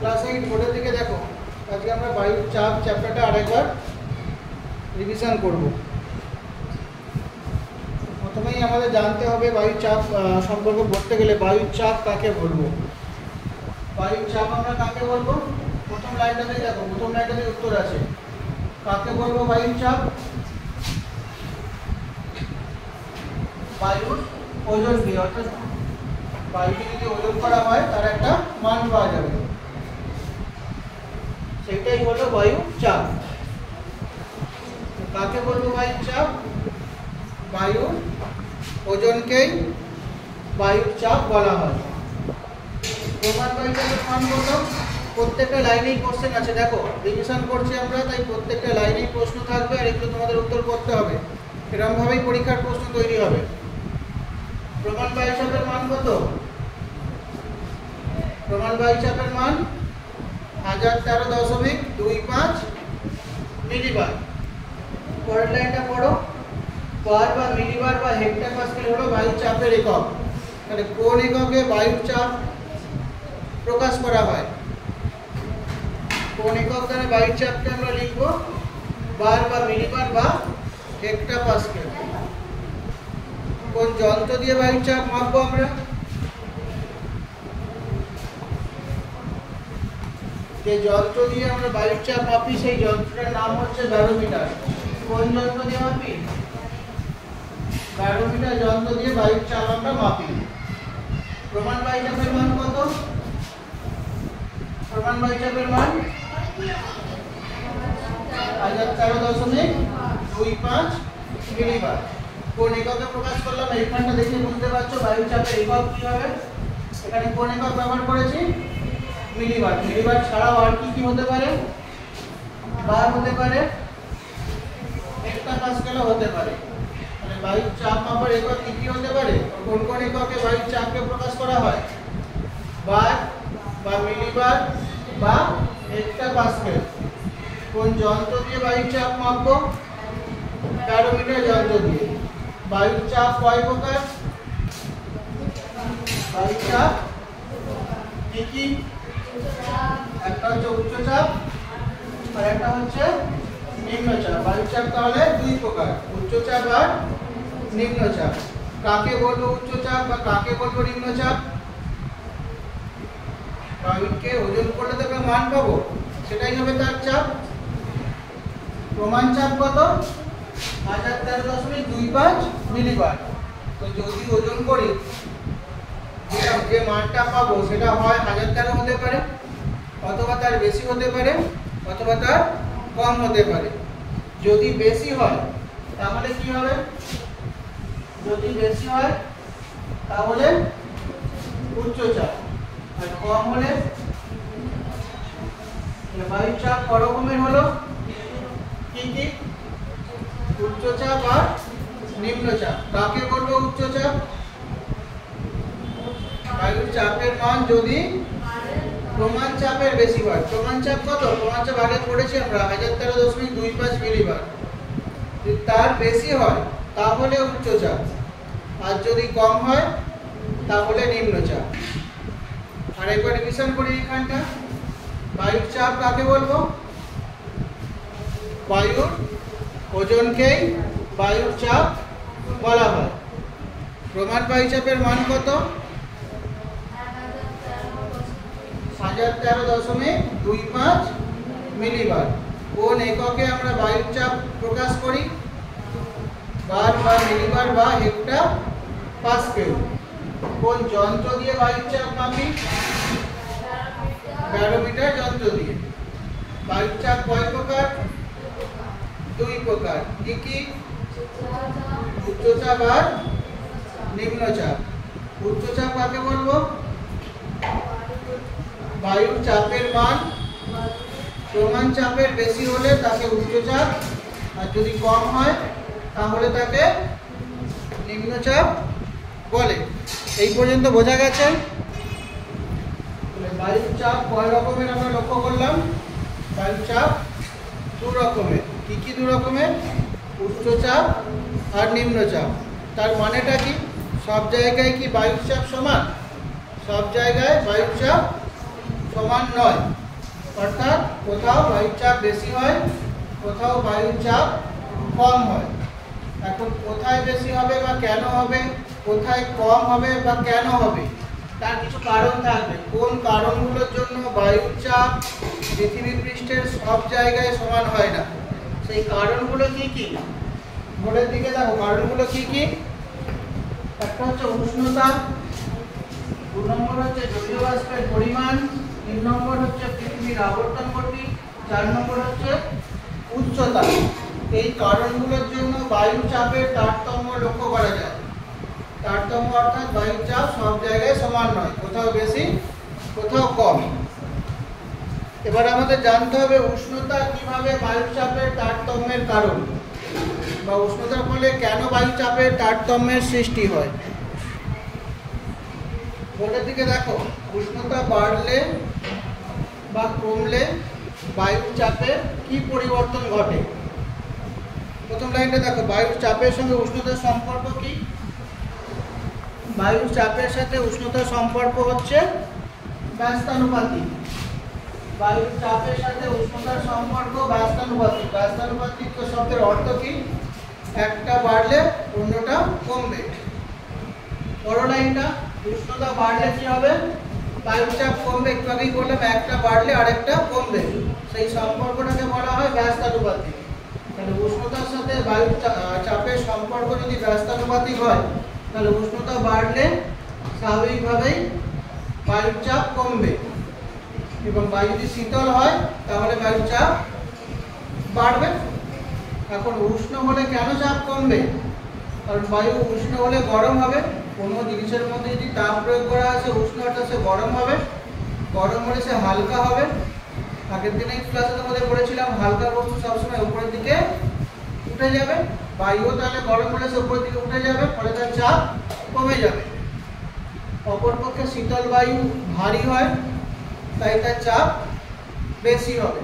Class 8 বোর্ডের দিকে দেখো। আজকে আমরা বায়ুর চাপ চ্যাপ্টারটা আরেকবার রিভিশন করব। প্রথমেই আমাদের জানতে হবে বায়ুর চাপ সম্পর্কে পড়তে গেলে বায়ুর চাপ কাকে বলবো। বায়ুর চাপ আমরা কাকে বলবো? প্রথম লাইনটাতেই দেখো, প্রথম লাইনটাতেই উত্তর আছে। কাকে বলবো বায়ুর চাপ? বায়ুর ওজন দিয়ে, অর্থাৎ বায়ুকে যদি ওজন করা হয় তার একটা মান পাওয়া যাবে, সেটাই হলো বায়ুর চাপ। কাকে বলবো বায়ুর চাপ? বায়ুর ওজনকেই বায়ুর চাপ বলা হয়। প্রমাণ বায়ুর চাপের মান কত? প্রত্যেকটা লাইনেই কোশ্চেন আছে। দেখো রিভিশন করছি আমরা, তাই প্রত্যেকটা লাইনেই প্রশ্ন থাকবে আর এগুলো তোমাদের উত্তর করতে হবে। এরকমভাবেই পরীক্ষার প্রশ্ন তৈরি হবে। প্রমাণ বায়ুর চাপের মান কত? প্রমাণ বায়ুর চাপের মান 1013.25 মিলিবার। পরের লাইনটা পড়ো। বার বা মিলিবার বা হেক্টোপাস্কেল হলো বায়ুর চাপের একক। তাহলে কোন এককে বায়ুর চাপ প্রকাশ করা হয়? কোন একক দ্বারা বায়ুর চাপকে আমরা লিখব? বার বা মিলিবার বা হেক্টোপাস্কেল। কোন যন্ত্র দিয়ে বায়ুর চাপ মাপবো আমরা? যে যন্ত্র দিয়ে আমরা বায়ুর চাপ মাপি সেই যন্ত্রটার নাম হচ্ছে ব্যারোমিটার। কোন যন্ত্র দিয়ে মাপি? ব্যারোমিটার যন্ত্র দিয়ে বায়ুর চাপ আমরা মাপি। প্রমাণ বায়ু চাপের মান কত? প্রমাণ বায়ু চাপের মান 1013.25 মিলিবার। কোন এককে প্রকাশ করলাম? এইখানটা দেখে বুঝতে পারছো বায়ুর চাপের একক কি হবে। এখানে কোন একক ব্যবহার করেছি? মিলিবার। মিলিবার ছাড়াও আর কি কি হতে পারে? বার হতে পারে, হেক্টোপাস্কেল হতে পারে। মানে বায়ুর চাপ মাপার একক কি কি হতে পারে? কোন কোন এককে বায়ুর চাপকে প্রকাশ করা হয়? বার বা মিলিবার বা হেক্টোপাস্কেল। কোন যন্ত্র দিয়ে বায়ুর চাপ মাপবো? ব্যারোমিটার যন্ত্র দিয়ে। বায়ুর চাপ কয় প্রকার? বায়ুর চাপ কি কি? একটা হচ্ছে উচ্চচাপ আর একটা হচ্ছে নিম্নচাপ। বায়ুর চাপ তাহলে দুই প্রকার, উচ্চচাপ আর নিম্নচাপ। কাকে বলবো উচ্চচাপ বা কাকে বলবো নিম্নচাপ? বায়ুকে ওজন করলে তো একটা মান পাবো, সেটাই হবে তার চাপ। প্রমাণ চাপ কত? 1013.25 মিলিবার। তো যদি ওজন করি যে মানটা পাবো সেটা হয় 1013 হতে পারে, অথবা তার বেশি হতে পারে, অথবা তার কম হতে পারে। যদি বেশি হয় তাহলে কি হবে? যদি বেশি হয় তাহলে উচ্চচাপ, আর কম হলে বায়ুর চাপ ক রকমের হলো? কি কি? উচ্চচাপ আর নিম্নচাপ। কাকে বলবো উচ্চচাপ? বায়ুর চাপের মান যদি প্রমাণ চাপের বেশি হয়। প্রমাণ চাপ কত? প্রমাণ চাপ আগে পড়েছি আমরা 1013.25 মিলিবার। যদি তার বেশি হয় তাহলে উচ্চচাপ, আর যদি কম হয় তাহলে নিম্নচাপ। আর একবার রিভিশন করি এখানটা। বায়ুর চাপ কাকে বলবো? বায়ুর ওজনকেই বায়ুর চাপ বলা হয়। প্রমাণ বায়ু চাপের মান কত? 1013.25 মিলিবার। কোন এককে আমরা বায়ুর চাপ প্রকাশ করি? বার বা মিলিবার বা হেক্টোপাস্কেল। কোন যন্ত্র দিয়ে বায়ুর চাপ মাপি? ব্যারোমিটার যন্ত্র দিয়ে। বায়ুর চাপ কয় প্রকার? দুই প্রকার। কি কি? উচ্চচাপ আর নিম্নচাপ। উচ্চচাপ কাকে বলবো? বায়ুর চাপের মান প্রমাণ চাপের বেশি হলে তাকে উচ্চচাপ, আর যদি কম হয় তাহলে তাকে নিম্নচাপ বলে। এই পর্যন্ত বোঝা গেছে? বায়ুর চাপ কয় রকমের আমরা লক্ষ্য করলাম? বায়ুর চাপ দু রকমের। কি কি দু রকমের? উচ্চচাপ আর নিম্নচাপ। তার মানেটা কি? সব জায়গায় কি বায়ুর চাপ সমান? সব জায়গায় বায়ুর চাপ সমান নয়, অর্থাৎ কোথাও বায়ুর চাপ বেশি হয়, কোথাও বায়ুর চাপ কম হয়। এখন কোথায় বেশি হবে বা কেন হবে, কোথায় কম হবে বা কেন হবে, তার কিছু কারণ থাকবে। কোন কারণগুলোর জন্য বায়ুর চাপ পৃথিবী পৃষ্ঠের সব জায়গায় সমান হয় না, সেই কারণগুলো কি কি বোর্ডের দিকে দেখো। কারণগুলো কি কি? একটা হচ্ছে উষ্ণতা, 2 নম্বর হচ্ছে জলীয় বাষ্পের পরিমাণ, 3 নম্বর হচ্ছে পৃথিবীর আবর্তন গতি, 4 নম্বর হচ্ছে উচ্চতা। এই কারণগুলোর জন্য বায়ুর চাপের তারতম্য লক্ষ্য করা যায়। তারতম্য অর্থাৎ বায়ুর চাপ সব জায়গায় সমান নয়, কোথাও বেশি কোথাও কম। এবার আমাদের জানতে হবে উষ্ণতা কিভাবে বায়ুর চাপের তারতম্যের কারণ, বা উষ্ণতার ফলে কেন বায়ু চাপের তারতম্যের সৃষ্টি হয়। বোর্ডের দিকে দেখো, উষ্ণতা বাড়লে বা কমলে বায়ুর চাপের কি পরিবর্তন ঘটে। প্রথম লাইনটা দেখো, বায়ুর চাপের সঙ্গে উষ্ণতার সম্পর্ক কি? বায়ুর চাপের সাথে উষ্ণতার সম্পর্ক হচ্ছে ব্যস্তানুপাতিক। বায়ুর চাপের সাথে উষ্ণতার সম্পর্ক ব্যস্তানুপাতিক। ব্যস্তানুপাতিক শব্দের অর্থ কি? একটা বাড়লে অন্যটা কমবে। বড় লাইনটা, উষ্ণতা বাড়লে কি হবে? বায়ুর চাপ কমবে। একটু আগেই বললাম একটা বাড়লে আরেকটা কমবে, সেই সম্পর্কটাকে বলা হয় ব্যস্তানুপাতিক। তাহলে উষ্ণতার সাথে বায়ুর চাপের সম্পর্ক যদি ব্যস্তানুপাতিক হয়, তাহলে উষ্ণতা বাড়লে স্বাভাবিকভাবেই বায়ুর চাপ কমবে, এবং বায়ু যদি শীতল হয় তাহলে বায়ুর চাপ বাড়বে। এখন উষ্ণ হলে কেন চাপ কমবে? কারণ বায়ু উষ্ণ হলে গরম হবে। কোনো জিনিসের মধ্যে যদি তাপ প্রয়োগ করা আছে, উষ্ণ অর্থাৎ সে গরম হবে। গরম হলে সে হালকা হবে। আগের দিনে ক্লাসে তোমাদের বলেছিলাম হালকা বস্তু সবসময় উপরের দিকে উঠে যাবে। বায়ুও তাহলে গরম হলে সে উপরের দিকে উঠে যাবে, ফলে তার চাপ কমে যাবে। অপরপক্ষে শীতল বায়ু ভারী হয়, তাই তার চাপ বেশি হবে।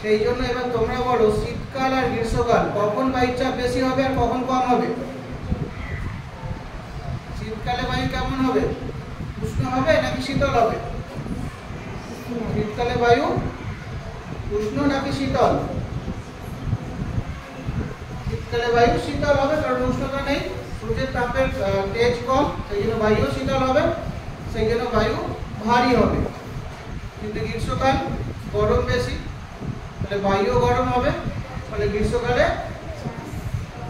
সেই জন্য এবার তোমরা বলো, শীতকাল আর গ্রীষ্মকাল কখন বায়ুর চাপ বেশি হবে আর কখন কম হবে? শীতকালে বায়ু কেমন হবে? উষ্ণ হবে নাকি শীতল হবে? শীতকালে বায়ু উষ্ণ নাকি শীতল? শীতকালে বায়ু শীতল হবে, কারণ উষ্ণতা নেই, সূর্যের তাপের তেজ কম, সেই জন্য বায়ু শীতল হবে, সেই জন্য বায়ু ভারী হবে। কিন্তু গ্রীষ্মকাল গরম বেশি, তাহলে বায়ুও গরম হবে, ফলে গ্রীষ্মকালে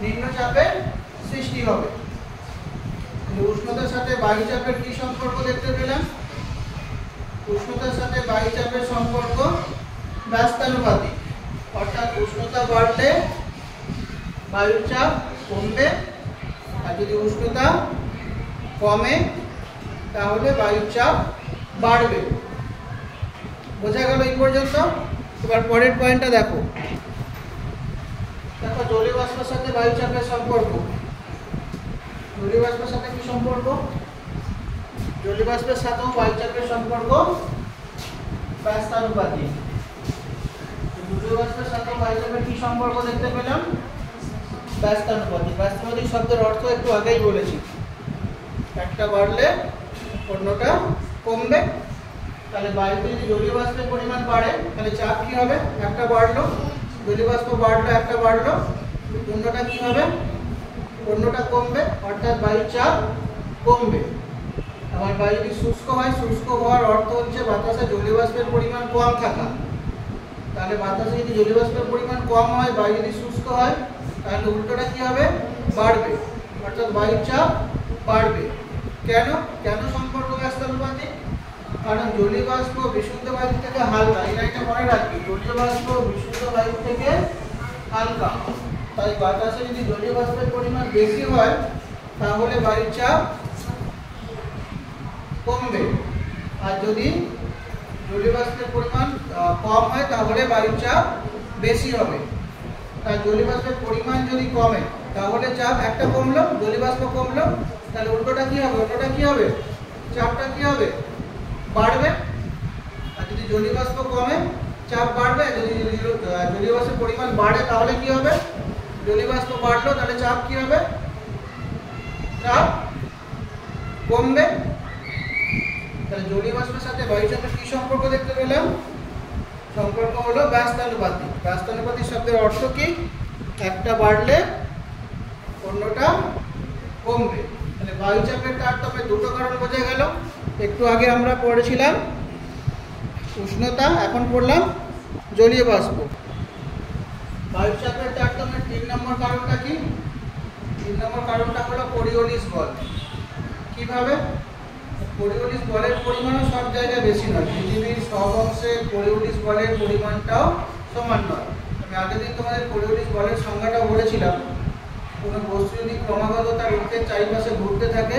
নিম্নচাপের সৃষ্টি হবে। উষ্ণতার সাথে বায়ু চাপের কি সম্পর্ক দেখতে পেলাম? উষ্ণতার সাথে বায়ু চাপের সম্পর্ক ব্যস্তানুপাতিক, অর্থাৎ উষ্ণতা বাড়লে বায়ুর চাপ কমবে, আর যদি উষ্ণতা কমে তাহলে বায়ুর চাপ বাড়বে। বোঝা গেল এই পর্যন্ত? এবার পরের পয়েন্টটা দেখো। দেখো, জলীয় বাষ্পের সাথে বায়ু চাপের সম্পর্ক। জলীয় বাষ্পের সাথে কি সম্পর্ক? জলীয় বাষ্পের সাথেও বায়ু চাপের সম্পর্ক ব্যস্তানুপাতিক। জলীয় বাষ্পের সাথেও বায়ু চাপের কি সম্পর্ক দেখতে পেলাম? ব্যস্তানুপাতিক। ব্যস্তানুপাতিক শব্দের অর্থ একটু আগেই বলেছি, একটা বাড়লে অন্যটা কমবে। তাহলে বায়ুতে যদি জলীয় বাষ্পের পরিমাণ বাড়ে, তাহলে চাপ কি হবে? একটা বাড়লো, জলীয় বাষ্প বাড়লো, একটা বাড়লো, অন্যটা কি হবে? অন্যটা কমবে, অর্থাৎ বায়ুর চাপ কমবে। আবার বায়ু যদি শুষ্ক হয়, শুষ্ক হওয়ার অর্থ হচ্ছে বাতাসে জলীয় বাষ্পের পরিমাণ কম থাকা। তাহলে বাতাসে যদি জলীয় বাষ্পের পরিমাণ কম হয়, বায়ু যদি শুষ্ক হয়, তাহলে উল্টোটা কি হবে? বাড়বে, অর্থাৎ বায়ুর চাপ বাড়বে। কেন? কেন সম্পর্ক ব্যস্তানুপাতিক? কারণ জলীয় বাষ্প বিশুদ্ধ বায়ু থেকে হালকা। এই লাইনটা মনে রাখবি, জলীয় বাষ্প বিশুদ্ধ বায়ু থেকে হালকা। তাই বাতাসে যদি জলীয় বাষ্পের পরিমাণ বেশি হয়, তাহলে বায়ুর চাপ কমবে, আর যদি জলীয় বাষ্পের পরিমাণ কম হয় তাহলে বায়ুর চাপ বেশি হবে। তাই জলীয় বাষ্পের পরিমাণ যদি কমে তাহলে চাপ একটা কমলো, জলীয় বাষ্প কমলো, তাহলে উল্টোটা কি হবে? উল্টোটা কি হবে? চাপটা কি হবে? বাড়বে। আর যদি জলীয় বাষ্প কমে চাপ বাড়বে, যদি জলীয় বাষ্পের পরিমাণ বাড়ে তাহলে কি হবে? জলীয় বাষ্প বাড়লো, তাহলে চাপ কি হবে? চাপ কমবে। তাহলে জলীয় বাষ্পের সাথে বায়ুচাপের কি সম্পর্ক দেখতে পেলাম? সম্পর্ক হলো ব্যস্তানুপাতিক। ব্যস্তানুপাতিক শব্দের অর্থ কি? একটা বাড়লে অন্যটা কমবে। তাহলে বায়ুচাপের তারতম্যে দুটো কারণ বোঝা গেল। একটু আগে আমরা পড়েছিলাম উষ্ণতা, এখন পড়লাম জলীয় বাষ্প। বায়ুচাপের তারতম্যের 3 নম্বর কারণটা কি? 3 নম্বর কারণটা হলো কোরিওলিস বল। কিভাবে? কোরিওলিস বলের পরিমাণও সব জায়গায় বেশি নয়। পৃথিবীর সব অংশে কোরিওলিস বলের পরিমাণটাও সমান নয়। আমি আগের দিন তোমাদের কোরিওলিস বলের সংজ্ঞাটা বলেছিলাম। কোনো বস্তু যদি ক্রমাগত তার অক্ষের চারিপাশে ঘুরতে থাকে,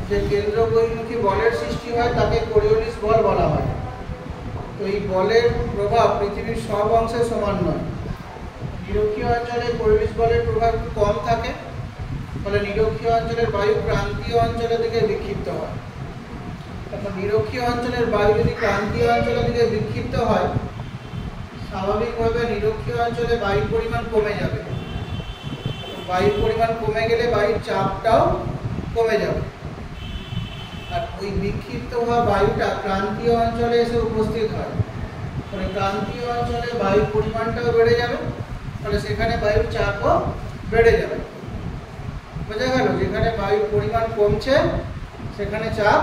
যে কেন্দ্র বহির্মুখী বলের সৃষ্টি হয় তাকে কোরিওলিস বল বলা হয়। তো এই বলের প্রভাব পৃথিবীর সব অংশে সমান নয়। নিরক্ষীয় অঞ্চলে কোরিওলিস বলের প্রভাব কম থাকে, ফলে নিরক্ষীয় অঞ্চলের বায়ু ক্রান্তীয় অঞ্চলের দিকে বিক্ষিপ্ত হয়। এখন নিরক্ষীয় অঞ্চলের বায়ু যদি ক্রান্তীয় অঞ্চলের দিকে বিক্ষিপ্ত হয়, স্বাভাবিকভাবে নিরক্ষীয় অঞ্চলে বায়ুর পরিমাণ কমে যাবে। বায়ুর পরিমাণ কমে গেলে বায়ুর চাপটাও কমে যাবে। আর ওই বিক্ষিপ্ত হওয়া বায়ুটা ক্রান্তীয় অঞ্চলে এসে উপস্থিত হয়, ফলে ক্রান্তীয় অঞ্চলে বায়ুর পরিমাণটাও বেড়ে যাবে, ফলে সেখানে বায়ুর চাপও বেড়ে যাবে। বোঝা গেল? যেখানে বায়ুর পরিমাণ কমছে সেখানে চাপ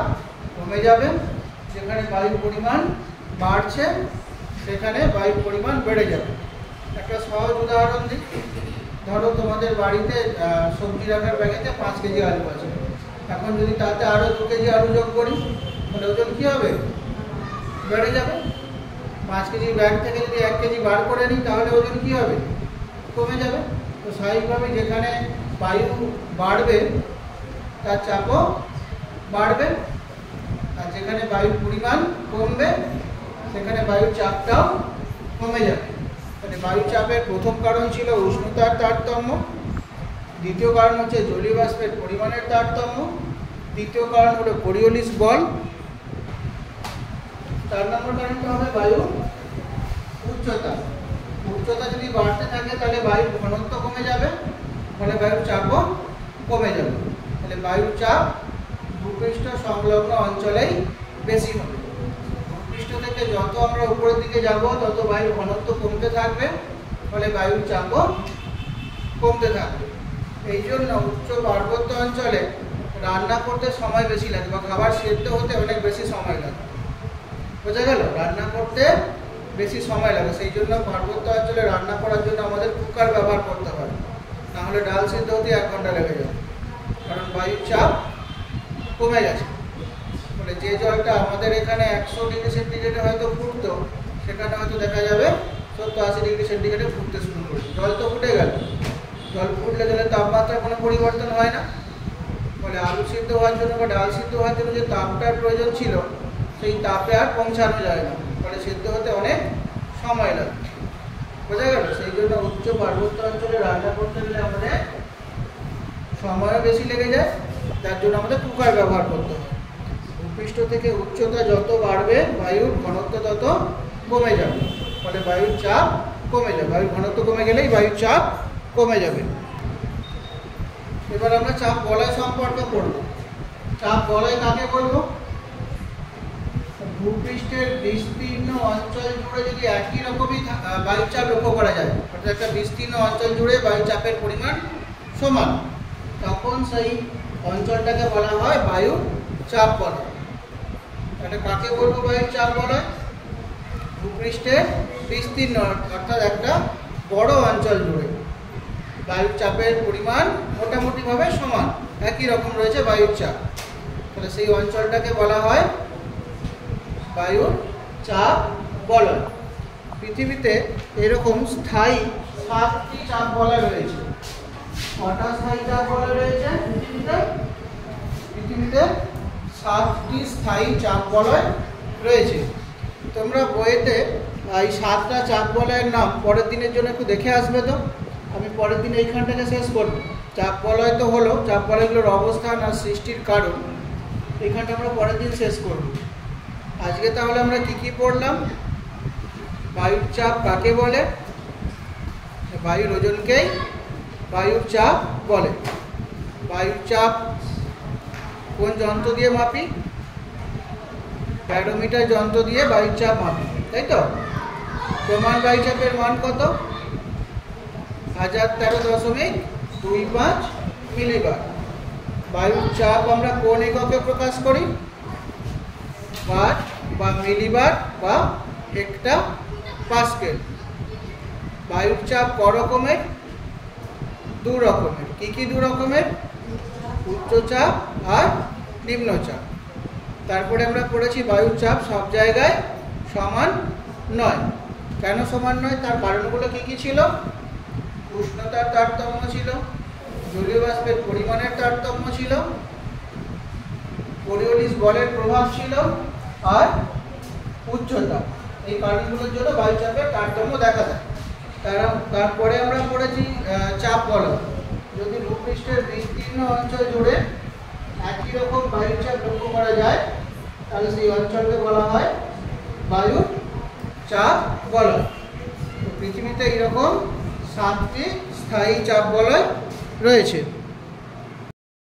কমে যাবে, যেখানে বায়ুর পরিমাণ বাড়ছে সেখানে বায়ুর পরিমাণ বেড়ে যাবে। একটা সহজ উদাহরণ দিই। ধরো তোমাদের বাড়িতে সবজি রাখার ব্যাগেতে 5 কেজি আলু আছে। এখন যদি তাতে আরও 2 কেজি আলু যোগ করি, তাহলে ওজন কী হবে? বেড়ে যাবে। 5 কেজি ব্যাগ থেকে যদি 1 কেজি বার করে নিই, তাহলে ওজন কী হবে? কমে যাবে। তো স্বাভাবিকভাবে যেখানে বায়ু বাড়বে তার চাপও বাড়বে, আর যেখানে বায়ুর পরিমাণ কমবে সেখানে বায়ুর চাপটাও কমে যাবে। তাহলে বায়ুর চাপের প্রথম কারণ ছিল উষ্ণতার তারতম্য, দ্বিতীয় কারণ হচ্ছে জলীয় বাষ্পের পরিমাণের তারতম্য, তৃতীয় কারণ হলো কোরিওলিস বল, 4 নম্বর কারণটা হবে বায়ু উচ্চতা। উচ্চতা যদি বাড়তে থাকে তাহলে বায়ুর ঘনত্ব কমে যাবে, ফলে বায়ুর চাপও কমে যাবে। তাহলে বায়ুর চাপ ভূপৃষ্ঠ সংলগ্ন অঞ্চলেই বেশি হবে। ভূপৃষ্ঠ থেকে যত আমরা উপরের দিকে যাব তত বায়ুর ঘনত্ব কমতে থাকবে, ফলে বায়ুর চাপও কমতে থাকবে। এই জন্য উচ্চ পার্বত্য অঞ্চলে রান্না করতে সময় বেশি লাগে, বা খাবার সেদ্ধ হতে অনেক বেশি সময় লাগে। বোঝা গেল? রান্না করতে বেশি সময় লাগে, সেই জন্য পার্বত্য অঞ্চলে রান্না করার জন্য আমাদের কুকার ব্যবহার করতে হয়। নাহলে ডাল সিদ্ধ হতে 1 ঘন্টা লেগে যাবে, কারণ বায়ুর চাপ কমে গেছে। ফলে যে জলটা আমাদের এখানে 100 ডিগ্রি সেন্টিগ্রেডে হয়তো ফুটতো, সেখানে হয়তো দেখা যাবে 70-80 ডিগ্রি সেন্টিগ্রেডে ফুটতে শুরু করেছে। জল তো ফুটে গেল। জল ফুটলে জলের তাপমাত্রার কোনো পরিবর্তন হয় না, ফলে আলু সিদ্ধ হওয়ার জন্য বা ডাল সিদ্ধ হওয়ার জন্য যে তাপটার প্রয়োজন ছিল সেই তাপে আর পৌঁছানো যায় না, ফলে সিদ্ধ হতে অনেক সময় লাগে। বোঝা গেল? সেই জন্য উচ্চ পার্বত্য অঞ্চলে রান্না করতে গেলে আমাদের সময়ও বেশি লেগে যায়, তার জন্য আমাদের কুকার ব্যবহার করতে হয়। ভূপৃষ্ঠ থেকে উচ্চতা যত বাড়বে বায়ুর ঘনত্ব তত কমে যাবে, ফলে বায়ুর চাপ কমে যাবে। বায়ুর ঘনত্ব কমে গেলেই বায়ুর চাপ কমে যাবে। এবার আমরা চাপ বলয় সম্পর্কে পড়ব। চাপ বলয় কাকে বলবো? ভূপৃষ্ঠের বিস্তীর্ণ অঞ্চল জুড়ে যদি একই রকমই বায়ুর চাপ লক্ষ্য করা যায়, অর্থাৎ একটা বিস্তীর্ণ অঞ্চল জুড়ে বায়ুর চাপের পরিমাণ সমান, তখন সেই অঞ্চলটাকে বলা হয় বায়ুর চাপ বলয়। তাহলে কাকে বলবো বায়ুর চাপ বলয়? ভূপৃষ্ঠের বিস্তীর্ণ অর্থাৎ একটা বড় অঞ্চল জুড়ে বায়ুর চাপের পরিমাণ মোটামুটিভাবে সমান, একই রকম রয়েছে বায়ুর চাপ, তাহলে সেই অঞ্চলটাকে বলা হয় বায়ুর চাপ বলয়। পৃথিবীতে এরকম স্থায়ী 7টি চাপ বলয় রয়েছে। কটা স্থায়ী চাপ বলয় রয়েছে পৃথিবীতে? 7টি স্থায়ী চাপ বলয় রয়েছে। তোমরা বইতে এই 7টা চাপ বলয়ের নাম পরের দিনের জন্য একটু দেখে আসবে। তো আমি পরের দিন এইখানটাকে শেষ করব। চাপ বলয় তো হলো, চাপ বলয়গুলোর অবস্থান আর সৃষ্টির কারণ এইখানটা আমরা পরের দিন শেষ করব। আজকে তাহলে আমরা কি পড়লাম? বায়ুর চাপ কাকে বলে? বায়ুর ওজনকেই বায়ুর চাপ বলে। বায়ুর চাপ কোন যন্ত্র দিয়ে মাপি? ব্যারোমিটার যন্ত্র দিয়ে বায়ুর চাপ মাপি, তাই তো? প্রমাণ বায়ুচাপের মান কত? 1013.25 মিলিবার। বায়ুর চাপ আমরা কোন এককে প্রকাশ করি? বার বা মিলিবার বা হেক্টা পাস্কেল। বায়ুর চাপ ক রকমের? দু রকমের। কি কি দু রকমের? উচ্চ চাপ আর নিম্ন চাপ। তারপরে আমরা পড়েছি বায়ুর চাপ সব জায়গায় সমান নয়। কেন সমান নয়? তার কারণগুলো কি কি ছিল? উষ্ণতার তারতম্য ছিল, জলীয় বাষ্পের পরিমাণের তারতম্য ছিল, কোরিওলিস বলের প্রভাব ছিল, আর উচ্চতা। এই কারণগুলোর জন্য বায়ুচাপের তারতম্য দেখা যায়। তারপরে আমরা পড়েছি চাপ বলয়। যদি ভূপৃষ্ঠের বিস্তীর্ণ অঞ্চল জুড়ে একই রকম বায়ুর চাপ লক্ষ্য করা যায় তাহলে সেই অঞ্চলকে বলা হয় বায়ুর চাপ বলয়। পৃথিবীতে এইরকম 7টি স্থায়ী চাপ বলয় রয়েছে।